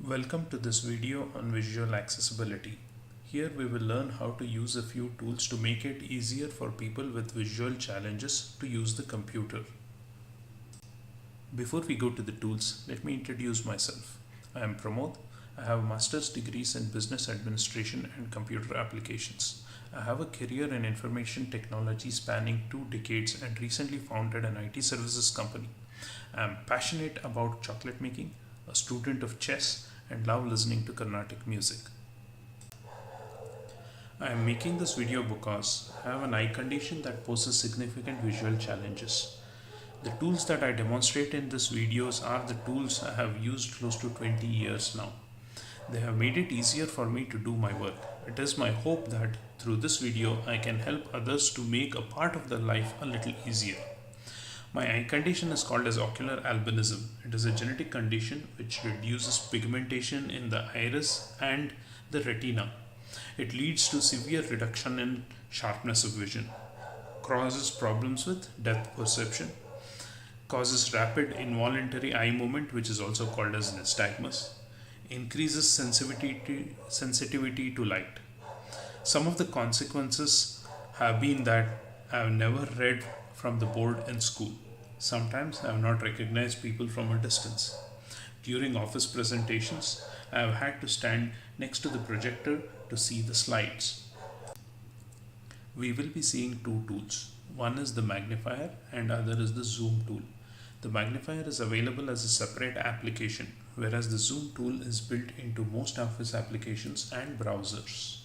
Welcome to this video on visual accessibility. Here we will learn how to use a few tools to make it easier for people with visual challenges to use the computer. Before we go to the tools, let me introduce myself. I am Pramod. I have master's degrees in business administration and computer applications. I have a career in information technology spanning 2 decades and recently founded an IT services company. I am passionate about chocolate making, a student of chess, and love listening to Carnatic music. I am making this video because I have an eye condition that poses significant visual challenges. The tools that I demonstrate in these videos are the tools I have used close to 20 years now. They have made it easier for me to do my work. It is my hope that through this video I can help others to make a part of their life a little easier. My eye condition is called as ocular albinism. It is a genetic condition which reduces pigmentation in the iris and the retina. It leads to severe reduction in sharpness of vision, causes problems with depth perception, causes rapid involuntary eye movement, which is also called as nystagmus, increases sensitivity to light. Some of the consequences have been that I have never read from the board in school. Sometimes I have not recognized people from a distance. During office presentations, I have had to stand next to the projector to see the slides. We will be seeing two tools. One is the magnifier and other is the zoom tool. The magnifier is available as a separate application, whereas the zoom tool is built into most office applications and browsers.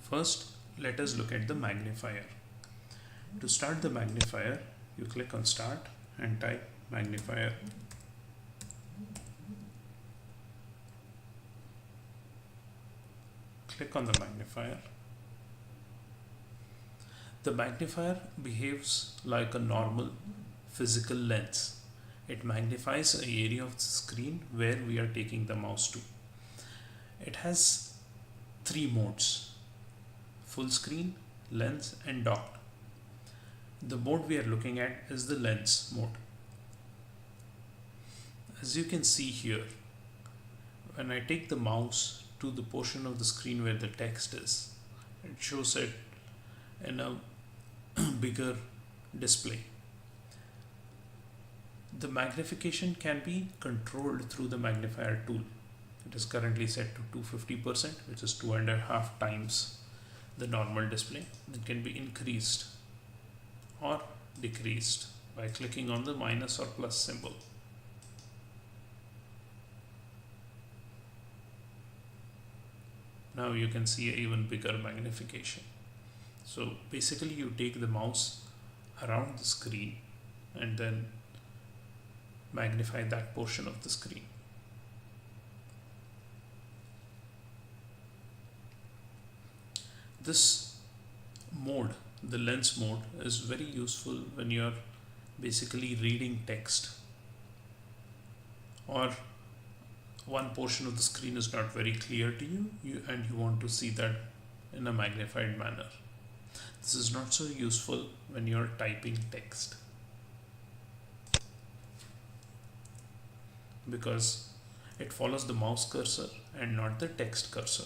First, let us look at the magnifier. To start the magnifier, you click on Start and type magnifier. Click on the magnifier. The magnifier behaves like a normal physical lens. It magnifies an area of the screen where we are taking the mouse to. It has three modes: full screen, lens, and docked. The mode we are looking at is the lens mode. As you can see here, when I take the mouse to the portion of the screen where the text is, it shows it in a bigger display. The magnification can be controlled through the magnifier tool. It is currently set to 250%, which is 2.5 times the normal display. It can be increased or decreased by clicking on the minus or plus symbol. Now you can see an even bigger magnification. So basically you take the mouse around the screen and then magnify that portion of the screen. This mode, the lens mode, is very useful when you're basically reading text or one portion of the screen is not very clear to you and you want to see that in a magnified manner. This is not so useful when you're typing text because it follows the mouse cursor and not the text cursor.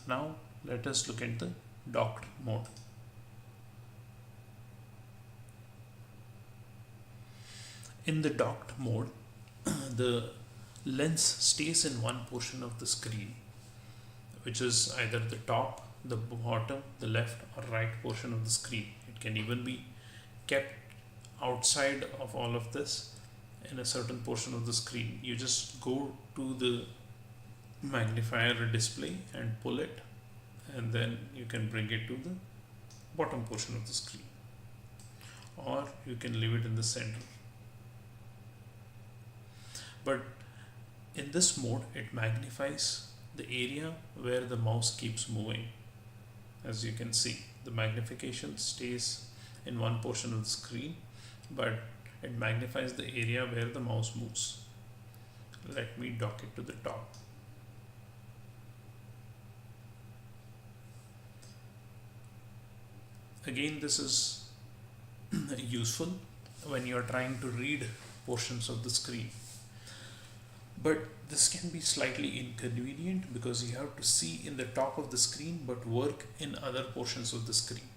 Now let us look at the docked mode. In the docked mode, the lens stays in one portion of the screen, which is either the top, the bottom, the left or right portion of the screen. It can even be kept outside of all of this in a certain portion of the screen. You just go to the magnifier display and pull it, and then you can bring it to the bottom portion of the screen, or you can leave it in the center. But in this mode, it magnifies the area where the mouse keeps moving. As you can see, the magnification stays in one portion of the screen, but it magnifies the area where the mouse moves. Let me dock it to the top. Again, this is useful when you are trying to read portions of the screen. But this can be slightly inconvenient because you have to see in the top of the screen but work in other portions of the screen.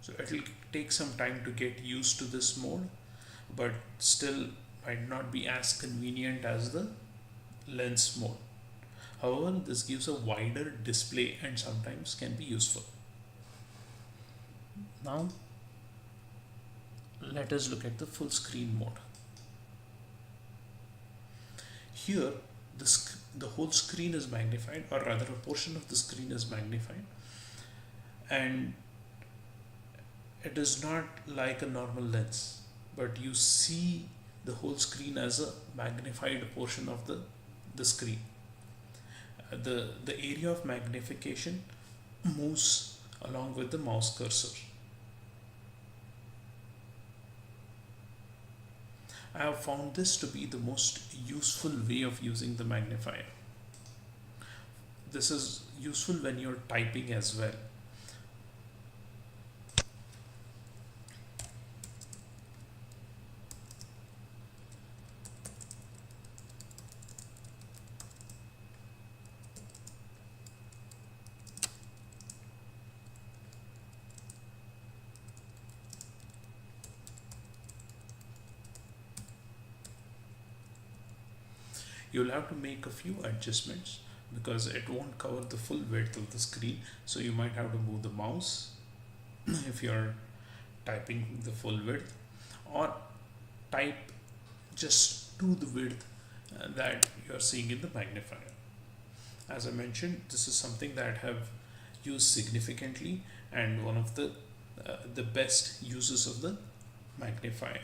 So it will take some time to get used to this mode, but still might not be as convenient as the lens mode. However, this gives a wider display and sometimes can be useful. Now, let us look at the full screen mode. Here, the whole screen is magnified, or rather a portion of the screen is magnified, and it is not like a normal lens, but you see the whole screen as a magnified portion of the screen. The area of magnification moves along with the mouse cursor. I have found this to be the most useful way of using the magnifier. This is useful when you're typing as well. You'll have to make a few adjustments because it won't cover the full width of the screen, so you might have to move the mouse if you're typing the full width, or type just to the width that you're seeing in the magnifier. As I mentioned, this is something that I have used significantly and one of the best uses of the magnifier.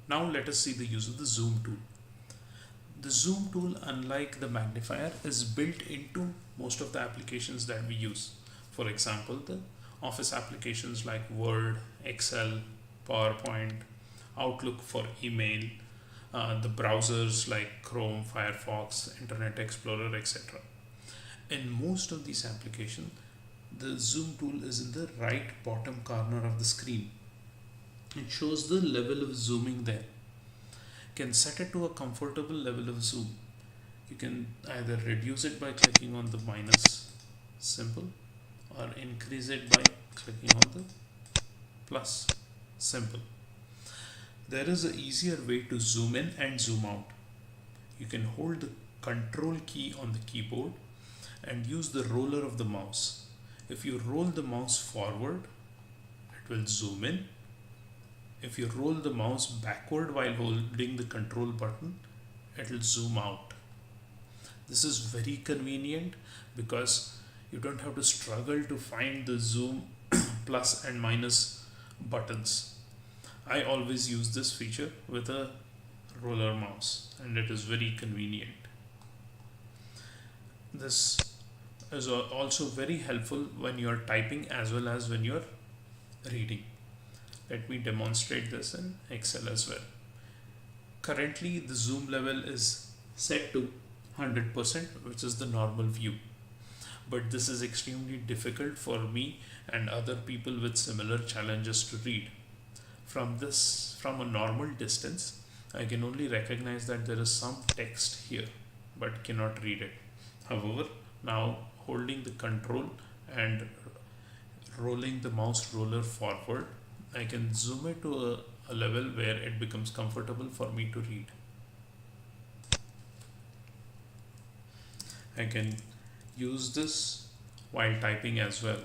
Now let us see the use of the zoom tool. The zoom tool, unlike the magnifier, is built into most of the applications that we use. For example, the office applications like Word, Excel, PowerPoint, Outlook for email, the browsers like Chrome, Firefox, Internet Explorer, etc. In most of these applications, the zoom tool is in the right bottom corner of the screen. It shows the level of zooming there. You can set it to a comfortable level of zoom. You can either reduce it by clicking on the minus symbol or increase it by clicking on the plus symbol. There is an easier way to zoom in and zoom out. You can hold the control key on the keyboard and use the roller of the mouse. If you roll the mouse forward, it will zoom in. If you roll the mouse backward while holding the control button, it will zoom out. This is very convenient because you don't have to struggle to find the zoom plus and minus buttons. I always use this feature with a roller mouse and it is very convenient. This is also very helpful when you're typing as well as when you're reading. Let me demonstrate this in Excel as well. Currently, the zoom level is set to 100%, which is the normal view. But this is extremely difficult for me and other people with similar challenges to read. From a normal distance, I can only recognize that there is some text here, but cannot read it. However, now holding the control and rolling the mouse roller forward, I can zoom it to a level where it becomes comfortable for me to read. I can use this while typing as well.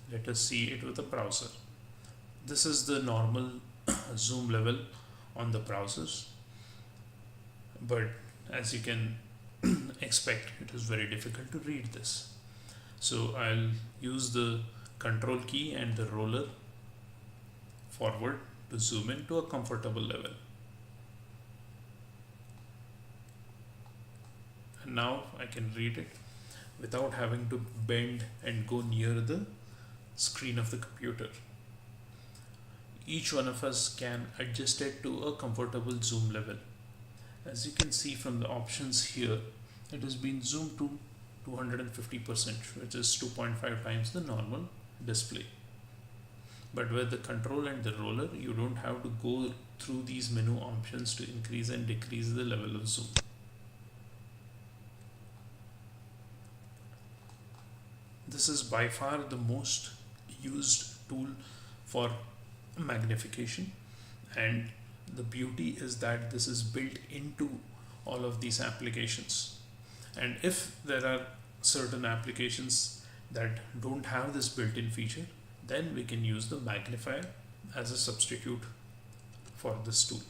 Let us see it with a browser. This is the normal zoom level on the browsers, but as you can expect, it is very difficult to read this. So I'll use the control key and the roller forward to zoom in to a comfortable level. And now I can read it without having to bend and go near the screen of the computer. Each one of us can adjust it to a comfortable zoom level. As you can see from the options here, it has been zoomed to 250%, which is 2.5 times the normal display. But with the control and the roller, you don't have to go through these menu options to increase and decrease the level of zoom. This is by far the most used tool for magnification, and the beauty is that this is built into all of these applications. And if there are certain applications that don't have this built-in feature, then we can use the magnifier as a substitute for this tool.